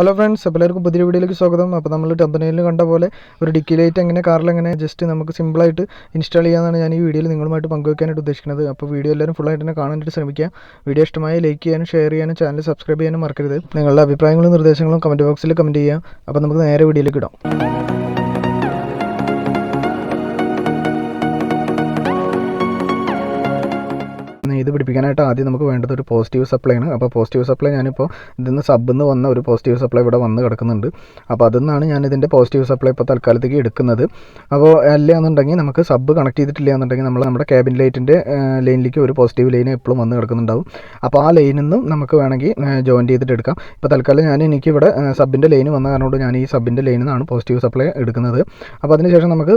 Hello friends, അപ്പോൾ എല്ലാവർക്കും പുതിയ വീഡിയോയിലേക്ക് സ്വാഗതം. അപ്പോൾ നമ്മൾ തമ്പനയിൽ കണ്ട പോലെ ഒരു ഡിക്കി ലൈറ്റ് എങ്ങനെ കാറിലെങ്ങനെ ജസ്റ്റ് നമുക്ക് സിമ്പിളായിട്ട് ഇൻസ്റ്റാൾ ചെയ്യാമെന്നാണ് ഞാൻ ഈ വീഡിയോയിൽ നിങ്ങളുമായിട്ട് പങ്കുവയ്ക്കാനായിട്ട് ഉദ്ദേശിക്കുന്നത്. അപ്പോൾ വീഡിയോ എല്ലാവരും ഫുള്ളായിട്ട് തന്നെ കാണാനായിട്ട് ശ്രമിക്കുക. വീഡിയോ ഇഷ്ടമായി ലൈക്ക് ചെയ്യാനും ഷെയർ ചെയ്യാനും ചാനൽ സബ്സ്ക്രൈബ് ചെയ്യാനും മറക്കരുത്. നിങ്ങളുടെ അഭിപ്രായങ്ങളും നിർദ്ദേശങ്ങളും കമൻറ്റ് ബോക്സിൽ കമൻറ്റ് ചെയ്യാം. അപ്പോൾ നമുക്ക് നേരെ വീഡിയോയിലേക്ക് ഇടാം. ഇത് പിടിപ്പിക്കാനായിട്ട് ആദ്യം നമുക്ക് വേണ്ടത് ഒരു പോസിറ്റീവ് സപ്ലൈ ആണ്. അപ്പോൾ പോസിറ്റീവ് സപ്ലൈ ഞാനിപ്പോൾ ഇതിന്ന് സബ്ബിൽ നിന്ന് വന്ന ഒരു പോസിറ്റീവ് സപ്ലൈ ഇവിടെ വന്ന് കിടക്കുന്നുണ്ട്. അപ്പോൾ അതിൽ നിന്നാണ് ഞാൻ ഇതിൻ്റെ പോസിറ്റീവ് സപ്ലൈ ഇപ്പോൾ തൽക്കാലത്തേക്ക് എടുക്കുന്നത്. അപ്പോൾ അല്ല എന്നുണ്ടെങ്കിൽ നമുക്ക് സബ്ബ് കണക്ട് ചെയ്തിട്ടില്ല എന്നുണ്ടെങ്കിൽ നമ്മുടെ ക്യാബിൻ ലൈറ്റിൻ്റെ ലൈനിലേക്ക് ഒരു പോസിറ്റീവ് ലൈൻ എപ്പോഴും വന്ന് കിടക്കുന്നുണ്ടാവും. അപ്പോൾ ആ ലൈനിൽ നിന്നും നമുക്ക് വേണമെങ്കിൽ ജോയിൻ ചെയ്തിട്ട് എടുക്കാം. ഇപ്പോൾ തൽക്കാലം എനിക്കിവിടെ സബിൻ്റെ ലൈൻ വന്ന കാരണം കൊണ്ട് ഞാൻ ഈ സബിൻ്റെ ലൈനിൽ നിന്നാണ് പോസിറ്റീവ് സപ്ലൈ എടുക്കുന്നത്. അപ്പോൾ അതിനുശേഷം നമുക്ക്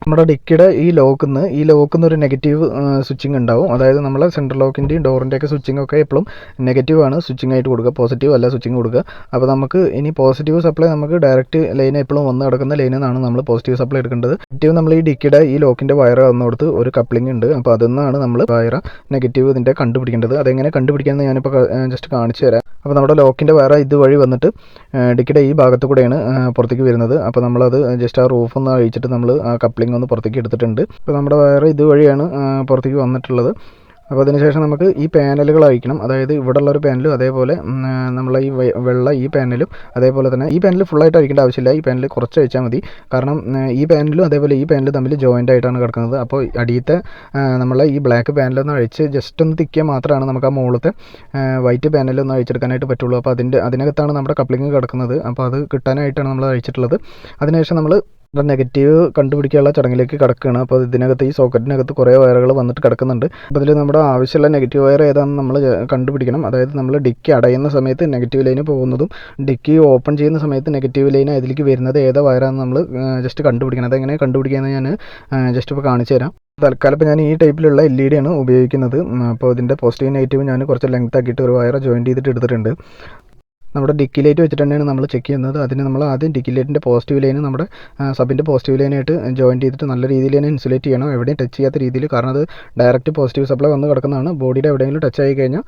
നമ്മുടെ ഡിക്കിയുടെ ഈ ലോക്കിന്ന് ഒരു നെഗറ്റീവ് സ്വിച്ചിങ് ഉണ്ടാവും. അതായത് നമ്മളെ സെൻട്രൽ ലോക്കിൻ്റെയും ഡോറിൻ്റെയൊക്കെ സ്വിച്ചിങ് ഒക്കെ എപ്പോഴും നെഗറ്റീവ് ആണ് സ്വിച്ചിങ് ആയിട്ട് കൊടുക്കുക, പോസിറ്റീവ് അല്ല സ്വിച്ചിങ് കൊടുക്കുക. അപ്പോൾ നമുക്ക് ഇനി പോസിറ്റീവ് സപ്ലൈ നമുക്ക് ഡയറക്റ്റ് ലൈൻ എപ്പോഴും വന്ന് കിടക്കുന്ന ലൈനിൽ നിന്നാണ് നമ്മൾ പോസിറ്റീവ് സപ്ലൈ എടുക്കേണ്ടത്. നെഗറ്റീവ് നമ്മൾ ഈ ഡിക്കിയുടെ ഈ ലോക്കിൻ്റെ വയർ വന്നോടത്ത് ഒരു കപ്ലിംഗ് ഉണ്ട്. അപ്പോൾ അതിൽ നിന്നാണ് നമ്മൾ വയർ നെഗറ്റീവ് ഇതിൻ്റെ കണ്ടുപിടിക്കേണ്ടത്. അതെങ്ങനെ കണ്ടുപിടിക്കാമെന്ന് ഞാനിപ്പോൾ ജസ്റ്റ് കാണിച്ചു തരാം. അപ്പോൾ നമ്മുടെ ലോക്കിൻ്റെ വയർ ഇതുവഴി വന്നിട്ട് ഡിക്കിയുടെ ഈ ഭാഗത്ത് കൂടെയാണ് പുറത്തേക്ക് വരുന്നത്. അപ്പോൾ നമ്മളത് ജസ്റ്റ് ആ റൂഫ് ഒന്ന് അഴിച്ചിട്ട് നമ്മൾ ആ കപ്ലിംഗ് ഒന്ന് പുറത്തേക്ക് എടുത്തിട്ടുണ്ട്. അപ്പോൾ നമ്മുടെ വയർ ഇതുവഴിയാണ് പുറത്തേക്ക് വന്നിട്ടുള്ളത്. അപ്പോൾ അതിനുശേഷം നമുക്ക് ഈ പാനലുകൾ അഴിക്കണം. അതായത് ഇവിടെ ഉള്ളൊരു പാനലും അതേപോലെ നമ്മളെ ഈ വെള്ള ഈ പാനലും അതേപോലെ തന്നെ ഈ പാനൽ ഫുള്ളായിട്ട് അഴിക്കേണ്ട ആവശ്യമില്ല. ഈ പാനൽ കുറച്ച് അഴിച്ചാൽ മതി. കാരണം ഈ പാനലും അതേപോലെ ഈ പാനലും തമ്മിൽ ജോയിൻ്റ് ആയിട്ടാണ് കിടക്കുന്നത്. അപ്പോൾ അടിയത്തെ നമ്മളെ ഈ ബ്ലാക്ക് പാനലൊന്ന് അഴിച്ച് ജസ്റ്റ് ഒന്ന് തിക്കിയാൽ മാത്രമാണ് നമുക്ക് ആ മുകളിലത്തെ വൈറ്റ് പാനലൊന്ന് അഴിച്ചെടുക്കാനായിട്ട് പറ്റുള്ളൂ. അപ്പോൾ അതിനകത്താണ് നമ്മുടെ കപ്ലിംഗ് കിടക്കുന്നത്. അപ്പോൾ അത് കിട്ടാനായിട്ടാണ് നമ്മൾ അഴിച്ചിട്ടുള്ളത്. അതിനുശേഷം നമ്മൾ നെഗറ്റീവ് കണ്ടുപിടിക്കാനുള്ള ചടങ്ങിലേക്ക് കിടക്കുകയാണ്. അപ്പോൾ ഇതിനകത്ത് ഈ സോക്കറ്റിനകത്ത് കുറേ വയറുകൾ വന്നിട്ട് കിടക്കുന്നുണ്ട്. അപ്പോൾ അതിൽ നമ്മുടെ ആവശ്യമുള്ള നെഗറ്റീവ് വയർ ഏതാണെന്ന് നമ്മൾ കണ്ടുപിടിക്കണം. അതായത് നമ്മൾ ഡിക്കി അടയുന്ന സമയത്ത് നെഗറ്റീവ് ലൈന് പോകുന്നതും ഡിക്കി ഓപ്പൺ ചെയ്യുന്ന സമയത്ത് നെഗറ്റീവ് ലൈൻ അതിലേക്ക് വരുന്നത് ഏതാ വയറാണെന്ന് നമ്മൾ ജസ്റ്റ് കണ്ടുപിടിക്കണം. അതെങ്ങനെ കണ്ടുപിടിക്കാമെന്ന് ഞാൻ ജസ്റ്റ് ഇപ്പോൾ കാണിച്ചു തരാം. തൽക്കാലം ഇപ്പോൾ ഞാൻ ഈ ടൈപ്പിലുള്ള LED ആണ് ഉപയോഗിക്കുന്നത്. അപ്പോൾ ഇതിൻ്റെ പോസിറ്റീവ് നെഗറ്റീവ് ഞാൻ കുറച്ച് ലെങ്ത് ആക്കിയിട്ട് ഒരു വയർ ജോയിൻ ചെയ്തിട്ട് എടുത്തിട്ടുണ്ട്. നമ്മുടെ ഡിക്കി ലൈറ്റ് വെച്ചിട്ട് തന്നെയാണ് നമ്മൾ ചെക്ക് ചെയ്യുന്നത്. അതിന് നമ്മൾ ആദ്യം ഡിക്കി ലൈറ്റിൻ്റെ പോസിറ്റീവ് ലൈന് നമ്മുടെ സബിൻ്റെ പോസിറ്റീവ് ലൈനായിട്ട് ജോയിൻ ചെയ്തിട്ട് നല്ല രീതിയിൽ തന്നെ ഇൻസുലേറ്റ് ചെയ്യണം, എവിടെയും ടച്ച് ചെയ്യാത്ത രീതിയിൽ. കാരണം അത് ഡയറക്റ്റ് പോസിറ്റീവ് സപ്ലൈ വന്ന് കിടക്കുന്നതാണ്. ബോഡിയുടെ എവിടെയെങ്കിലും ടച്ച് ആയി കഴിഞ്ഞാൽ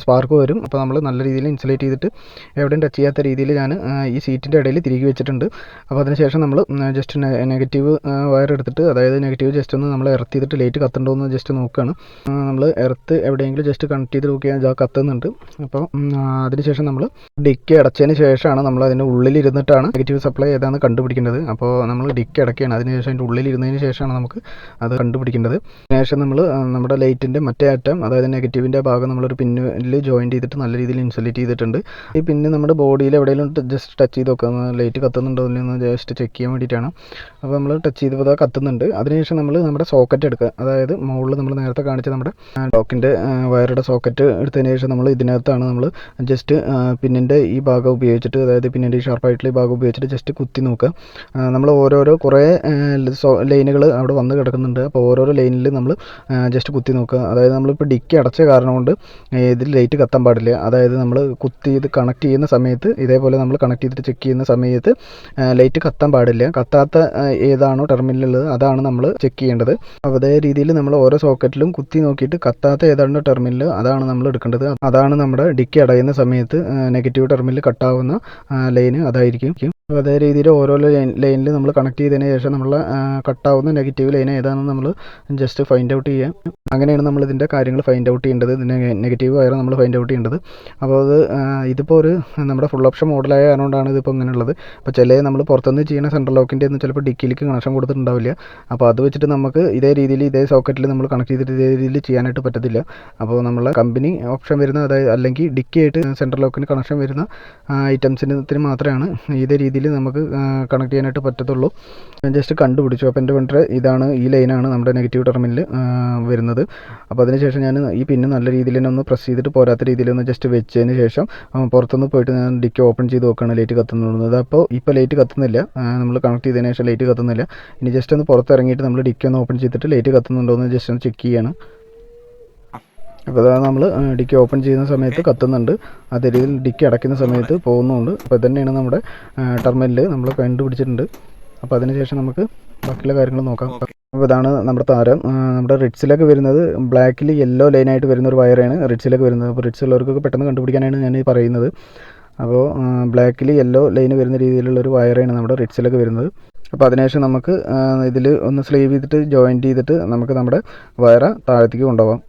സ്പാർക്ക് വരും. അപ്പോൾ നമ്മൾ നല്ല രീതിയിൽ ഇൻസുലേറ്റ് ചെയ്തിട്ട് എവിടെയും ടച്ച് ചെയ്യാത്ത രീതിയിൽ ഞാൻ ഈ സീറ്റിൻ്റെ ഇടയിൽ തിരികെ വെച്ചിട്ടുണ്ട്. അപ്പോൾ അതിനുശേഷം നമ്മൾ ജസ്റ്റ് നെഗറ്റീവ് വയർ എടുത്തിട്ട്, അതായത് നെഗറ്റീവ് ജസ്റ്റ് ഒന്ന് നമ്മൾ എർത്ത് ചെയ്തിട്ട് ലൈറ്റ് കത്തുന്നുണ്ടോ എന്ന് ജസ്റ്റ് നോക്കുകയാണ്. നമ്മൾ എർത്ത് എവിടെയെങ്കിലും ജസ്റ്റ് കണക്ട് ചെയ്ത് നോക്കിയാൽ കത്തുന്നുണ്ട്. അപ്പോൾ അതിനുശേഷം നമ്മൾ ഡിക്കി അടച്ചതിന് ശേഷമാണ് നമ്മൾ അതിൻ്റെ ഉള്ളിലിരുന്നിട്ടാണ് നെഗറ്റീവ് സപ്ലൈ ഏതാണെന്ന് കണ്ടുപിടിക്കേണ്ടത്. അപ്പോൾ നമ്മൾ ഡിക്കി അടയ്ക്കുകയാണ്. അതിനുശേഷം അതിൻ്റെ ഉള്ളിലിരുന്നതിന് ശേഷമാണ് നമുക്ക് അത് കണ്ടുപിടിക്കേണ്ടത്. അതിനുശേഷം നമ്മൾ നമ്മുടെ ലൈറ്റിൻ്റെ മറ്റേ അറ്റം, അതായത് നെഗറ്റീവിൻ്റെ ഭാഗം നമ്മളൊരു പിന്നിൽ ജോയിൻ ചെയ്തിട്ട് നല്ല രീതിയിൽ ഇൻസുലേറ്റ് ചെയ്തിട്ടുണ്ട്. ഈ പിന്നെ നമ്മുടെ ബോഡിയിൽ എവിടെയെങ്കിലും ജസ്റ്റ് ടച്ച് ചെയ്ത് നോക്കുക, ലൈറ്റ് കത്തുന്നുണ്ടോ എന്ന് ജസ്റ്റ് ചെക്ക് ചെയ്യാൻ വേണ്ടിയിട്ടാണ്. അപ്പോൾ നമ്മൾ ടച്ച് ചെയ്തപ്പോൾ അത് കത്തുന്നുണ്ട്. അതിനുശേഷം നമ്മൾ നമ്മുടെ സോക്കറ്റ് എടുക്കുക. അതായത് മുകളിൽ നമ്മൾ നേരത്തെ കാണിച്ച നമ്മുടെ ലോക്കിൻ്റെ വയറുടെ സോക്കറ്റ് എടുത്തതിന് ശേഷം നമ്മൾ ഇതിനകത്താണ് നമ്മൾ ജസ്റ്റ് പിന്നിൻ്റെ ഈ ഭാഗം ഉപയോഗിച്ചിട്ട്, അതായത് പിന്നിൻ്റെ ഈ ഷാർപ്പായിട്ടുള്ള ഈ ഭാഗം ഉപയോഗിച്ചിട്ട് ജസ്റ്റ് കുത്തി നോക്കുക. നമ്മൾ കുറേ ലൈനുകൾ അവിടെ വന്ന് കിടക്കുന്നുണ്ട്. അപ്പോൾ ഓരോരോ ലൈനിൽ നമ്മൾ ജസ്റ്റ് കുത്തി നോക്കുക. അതായത് നമ്മളിപ്പോൾ ഡിക്കി അടച്ച കാരണം കൊണ്ട് ഇതിൽ ലൈറ്റ് കത്താൻ പാടില്ല. അതായത് നമ്മൾ കുത്തി ഇത് കണക്ട് ചെയ്യുന്ന സമയത്ത് ഇതേപോലെ നമ്മൾ കണക്ട് ചെയ്തിട്ട് ചെക്ക് ചെയ്യുന്ന സമയത്ത് ലൈറ്റ് കത്താൻ പാടില്ല. കത്താത്ത ഏതാണോ ടെർമിനലുള്ളത് അതാണ് നമ്മൾ ചെക്ക് ചെയ്യേണ്ടത്. അപ്പോൾ അതേ രീതിയിൽ നമ്മൾ ഓരോ സോക്കറ്റിലും കുത്തി നോക്കിയിട്ട് കത്താത്ത ഏതാണോ ടെർമിനൽ അതാണ് നമ്മൾ എടുക്കേണ്ടത്. അതാണ് നമ്മുടെ ഡിക്കി അടയുന്ന സമയത്ത് നെഗറ്റീവ് ടെർമിനൽ കട്ടാവുന്ന ലൈന് അതായിരിക്കും. അപ്പോൾ അതേ രീതിയിൽ ഓരോ ലൈനിൽ നമ്മൾ കണക്ട് ചെയ്തതിന് ശേഷം നമ്മൾ കട്ടാവുന്ന നെഗറ്റീവ് ലൈൻ ഏതാണെന്ന് നമ്മൾ ജസ്റ്റ് ഫൈൻഡ് ഔട്ട് ചെയ്യുക. അങ്ങനെയാണ് നമ്മൾ ഇതിൻ്റെ കാര്യങ്ങൾ ഫൈൻഡ് ഔട്ട് ചെയ്യേണ്ടത്. ഇതിൻ്റെ നെഗറ്റീവ് വയർ നമ്മൾ ഫൈൻഡ് ഔട്ട് ചെയ്യേണ്ടത്. അപ്പോൾ ഇതിപ്പോൾ ഒരു നമ്മുടെ ഫുൾ ഓപ്ഷൻ മോഡലായ കാരണമാണ് ഇതിപ്പോൾ ഇങ്ങനെയുള്ളത്. അപ്പോൾ ചില നമ്മൾ പുറത്തുനിന്ന് ചെയ്യുന്ന സെൻട്രൽ ലോക്കിൻ്റെ ഒന്നും ചിലപ്പോൾ ഡിക്കിയിലേക്ക് കണക്ഷൻ കൊടുത്തിട്ടുണ്ടാവില്ല. അപ്പോൾ അത് വെച്ചിട്ട് നമുക്ക് ഇതേ രീതിയിൽ ഇതേ സോക്കറ്റിൽ നമ്മൾ കണക്ട് ചെയ്തിട്ട് ഇതേ രീതിയിൽ ചെയ്യാനായിട്ട് പറ്റത്തില്ല. അപ്പോൾ നമ്മളെ കമ്പനി ഓപ്ഷൻ വരുന്ന, അതായത് അല്ലെങ്കിൽ ഡിക്കി ആയിട്ട് സെൻട്രൽ ലോക്കിന് കണക്ഷൻ വരുന്ന ഐറ്റംസിന് മാത്രമാണ് ഇതേ രീതിയിൽ നമുക്ക് കണക്ട് ചെയ്യാനായിട്ട് പറ്റത്തുള്ളൂ. ഞാൻ ജസ്റ്റ് കണ്ടുപിടിച്ചു. അപ്പോൾ എൻ്റെ വെണ്ടർ ഇതാണ്, ഈ ലൈനാണ് നമ്മുടെ നെഗറ്റീവ് ടെർമിനൽ വരുന്നത്. അപ്പോൾ അതിനുശേഷം ഞാൻ ഈ പിന്നെ നല്ല രീതിയിൽ തന്നെ ഒന്ന് പ്രസ് ചെയ്തിട്ട് പോരാത്ത രീതിയിലൊന്ന് ജസ്റ്റ് വെച്ചതിന് ശേഷം പുറത്തുനിന്ന് പോയിട്ട് ഞാൻ ഡിക്കി ഓപ്പൺ ചെയ്ത് നോക്കുകയാണ് ലൈറ്റ് കത്തുന്നത്. അപ്പോൾ ഇപ്പോൾ ലൈറ്റ് കത്തുന്നില്ല. നമ്മൾ കണക്ട് ചെയ്തതിന് ശേഷം ലൈറ്റ് കത്തുന്നില്ല. ഇനി ജസ്റ്റ് ഒന്ന് പുറത്തിറങ്ങിയിട്ട് നമ്മൾ ഡിക്കി ഒന്ന് ഓപ്പൺ ചെയ്തിട്ട് ലൈറ്റ് കത്തുന്നുണ്ടോ എന്ന് ജസ്റ്റ് ഒന്ന് ചെക്ക് ചെയ്യാണ്. അപ്പോൾ അതാണ് നമ്മൾ ഡിക്കി ഓപ്പൺ ചെയ്യുന്ന സമയത്ത് കത്തുന്നുണ്ട്, അതേ രീതിയിൽ ഡിക്കി അടയ്ക്കുന്ന സമയത്ത് പോകുന്നുണ്ട്. അപ്പോൾ തന്നെയാണ് നമ്മുടെ ടെർമിനൽ നമ്മൾ കണ്ടുപിടിച്ചിട്ടുണ്ട്. അപ്പോൾ അതിനുശേഷം നമുക്ക് ബാക്കിയുള്ള കാര്യങ്ങൾ നോക്കാം. അപ്പോൾ ഇതാണ് നമ്മുടെ താരം. നമ്മുടെ റിറ്റ്സിലൊക്കെ വരുന്നത് ബ്ലാക്കിൽ യെല്ലോ ലൈനായിട്ട് വരുന്ന ഒരു വയറാണ് റിറ്റ്സിലൊക്കെ വരുന്നത്. അപ്പോൾ റിറ്റ്സ് ഉള്ളവർക്കൊക്കെ പെട്ടെന്ന് കണ്ടുപിടിക്കാനാണ് ഞാൻ പറയുന്നത്. അപ്പോൾ ബ്ലാക്കിൽ യെല്ലോ ലൈന് വരുന്ന രീതിയിലുള്ളൊരു വയറാണ് നമ്മുടെ റിറ്റ്സിലൊക്കെ വരുന്നത്. അപ്പോൾ അതിനുശേഷം നമുക്ക് ഇതിൽ ഒന്ന് സ്ലീവ് ചെയ്തിട്ട് ജോയിൻറ്റ് ചെയ്തിട്ട് നമുക്ക് നമ്മുടെ വയറ് താഴത്തേക്ക് കൊണ്ടുപോകാം.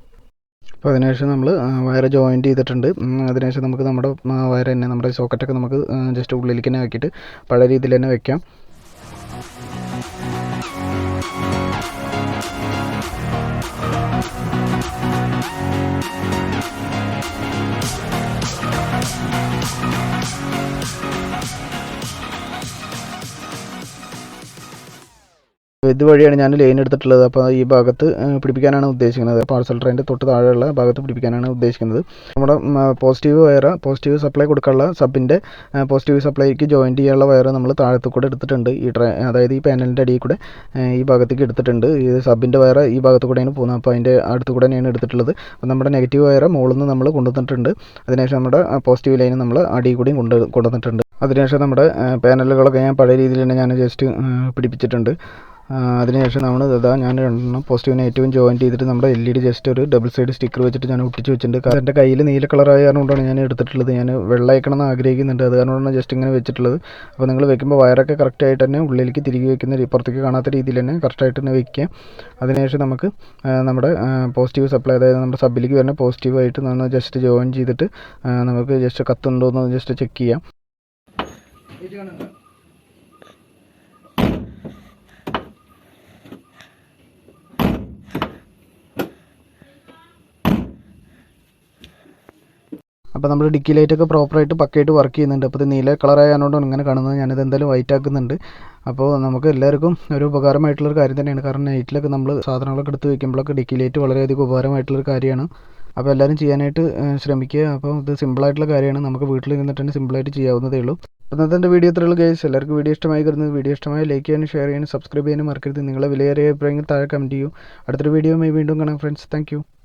അപ്പോൾ അതിനുശേഷം നമ്മൾ വയറ് ജോയിൻറ്റ് ചെയ്തിട്ടുണ്ട്. അതിനുശേഷം നമുക്ക് നമ്മുടെ വയറ് തന്നെ നമ്മുടെ സോക്കറ്റൊക്കെ നമുക്ക് ജസ്റ്റ് ഉള്ളിലേക്ക് തന്നെ ആക്കിയിട്ട് പഴയ രീതിയിൽ തന്നെ വെക്കാം. ഇതുവഴിയാണ് ഞാൻ ലൈൻ എടുത്തിട്ടുള്ളത്. അപ്പോൾ ഈ ഭാഗത്ത് പിടിപ്പിക്കാനാണ് ഉദ്ദേശിക്കുന്നത്. പാർസൽ ട്രെയിൻ്റെ തൊട്ട് താഴെയുള്ള ഭാഗത്ത് പിടിപ്പിക്കാനാണ് ഉദ്ദേശിക്കുന്നത്. നമ്മുടെ പോസിറ്റീവ് വയറ് പോസിറ്റീവ് സപ്ലൈ കൊടുക്കാനുള്ള സബിൻ്റെ പോസിറ്റീവ് സപ്ലൈക്ക് ജോയിൻറ്റ് ചെയ്യാനുള്ള വയറ് നമ്മൾ താഴത്തു കൂടെ എടുത്തിട്ടുണ്ട്. ഈ അതായത് ഈ പാനലിൻ്റെ അടിയിൽ കൂടെ ഈ ഭാഗത്തേക്ക് എടുത്തിട്ടുണ്ട്. ഈ സബിൻ്റെ വയറ് ഈ ഭാഗത്തു കൂടെയാണ് പോകുന്നത്. അപ്പോൾ അതിൻ്റെ അടുത്ത് കൂടെ തന്നെയാണ് എടുത്തിട്ടുള്ളത്. അപ്പോൾ നമ്മുടെ നെഗറ്റീവ് വയറ് മുകളിൽ നിന്ന് നമ്മൾ കൊണ്ടുവന്നിട്ടുണ്ട്. അതിനുശേഷം നമ്മുടെ പോസിറ്റീവ് ലൈൻ നമ്മൾ അടിയിൽ കൂടിയും കൊണ്ടുവന്നിട്ടുണ്ട്. അതിനുശേഷം നമ്മുടെ പാനലുകളൊക്കെ ഞാൻ പഴയ രീതിയിൽ തന്നെ ഞാൻ ജസ്റ്റ് പിടിപ്പിച്ചിട്ടുണ്ട്. അതിനുശേഷം നമ്മൾ ഞാൻ രണ്ടെണ്ണം പോസിറ്റീവ് നെഗറ്റീവും ജോയിൻറ്റ് ചെയ്തിട്ട് നമ്മുടെ LED ജസ്റ്റ് ഒരു ഡബിൾ സൈഡ് സ്റ്റിക്കർ വെച്ചിട്ട് ഞാൻ ഒട്ടിച്ച് വെച്ചിട്ടുണ്ട്. കാരണം എൻ്റെ കയ്യിൽ നീല കളറായ കാരണമാണ് ഞാൻ എടുത്തിട്ടുള്ളത്. ഞാൻ വെള്ള അയക്കണമെന്ന് ആഗ്രഹിക്കുന്നുണ്ട്, അത് കാരണമാണ് ജസ്റ്റ് ഇങ്ങനെ വെച്ചിട്ടുള്ളത്. അപ്പോൾ നിങ്ങൾ വെക്കുമ്പോൾ വയറൊക്കെ കറക്റ്റായിട്ട് തന്നെ ഉള്ളിലേക്ക് തിരികെ വെക്കുന്ന പുറത്തേക്ക് കാണാത്ത രീതിയിൽ തന്നെ കറക്റ്റായിട്ട് തന്നെ വെക്കുക. അതിനുശേഷം നമുക്ക് നമ്മുടെ പോസിറ്റീവ് സപ്ലൈ, അതായത് നമ്മുടെ സബിലേക്ക് വരുന്ന പോസിറ്റീവായിട്ട് നമ്മൾ ജസ്റ്റ് ജോയിൻ ചെയ്തിട്ട് നമുക്ക് ജസ്റ്റ് കത്തുണ്ടോ എന്ന് ജസ്റ്റ് ചെക്ക് ചെയ്യാം. അപ്പോൾ നമ്മുടെ ഡിക്കി ലൈറ്റൊക്കെ പ്രോപ്പറായിട്ട് പക്കയായിട്ട് വർക്ക് ചെയ്യുന്നുണ്ട്. അപ്പോൾ ഇത് നീല കളറായതുകൊണ്ടാണ് ഇങ്ങനെ കാണുന്നത്. ഞാനിത് എന്തായാലും വൈറ്റ് ആക്കുന്നുണ്ട്. അപ്പോൾ നമുക്ക് എല്ലാവർക്കും ഒരു ഉപകാരമായിട്ടുള്ളൊരു കാര്യം തന്നെയാണ്. കാരണം നൈറ്റിലൊക്കെ നമ്മൾ സാധനങ്ങളൊക്കെ എടുത്ത് വയ്ക്കുമ്പോഴൊക്കെ ഡിക്കി ലൈറ്റ് വളരെയധികം ഉപകാരമായിട്ടുള്ളൊരു കാര്യമാണ്. അപ്പോൾ എല്ലാവരും ചെയ്യാനായിട്ട് ശ്രമിക്കുക. അപ്പോൾ ഇത് സിമ്പിളായിട്ടുള്ള കാര്യമാണ്, നമുക്ക് വീട്ടിൽ ഇരുന്നിട്ട് തന്നെ സിമ്പിളായിട്ട് ചെയ്യാവുന്നതേ ഉള്ളൂ. അപ്പോൾ ഇന്നത്തെ വീഡിയോ ഇത്രയുള്ളൂ ഗൈസ്. എല്ലാവർക്കും വീഡിയോ ഇഷ്ടമായി കരുതുന്നത്. വീഡിയോ ഇഷ്ടമായി ലൈക്ക് ചെയ്യാനും ഷെയർ ചെയ്യാനും സബ്സ്ക്രൈബ് ചെയ്യാനും മറക്കരുത്. നിങ്ങളെ വിലയേറിയ അഭിപ്രായങ്ങൾ താഴെ കമൻറ്റ് ചെയ്യൂ. അടുത്തൊരു വീഡിയോ വീണ്ടും കാണാം ഫ്രണ്ട്സ്. താങ്ക്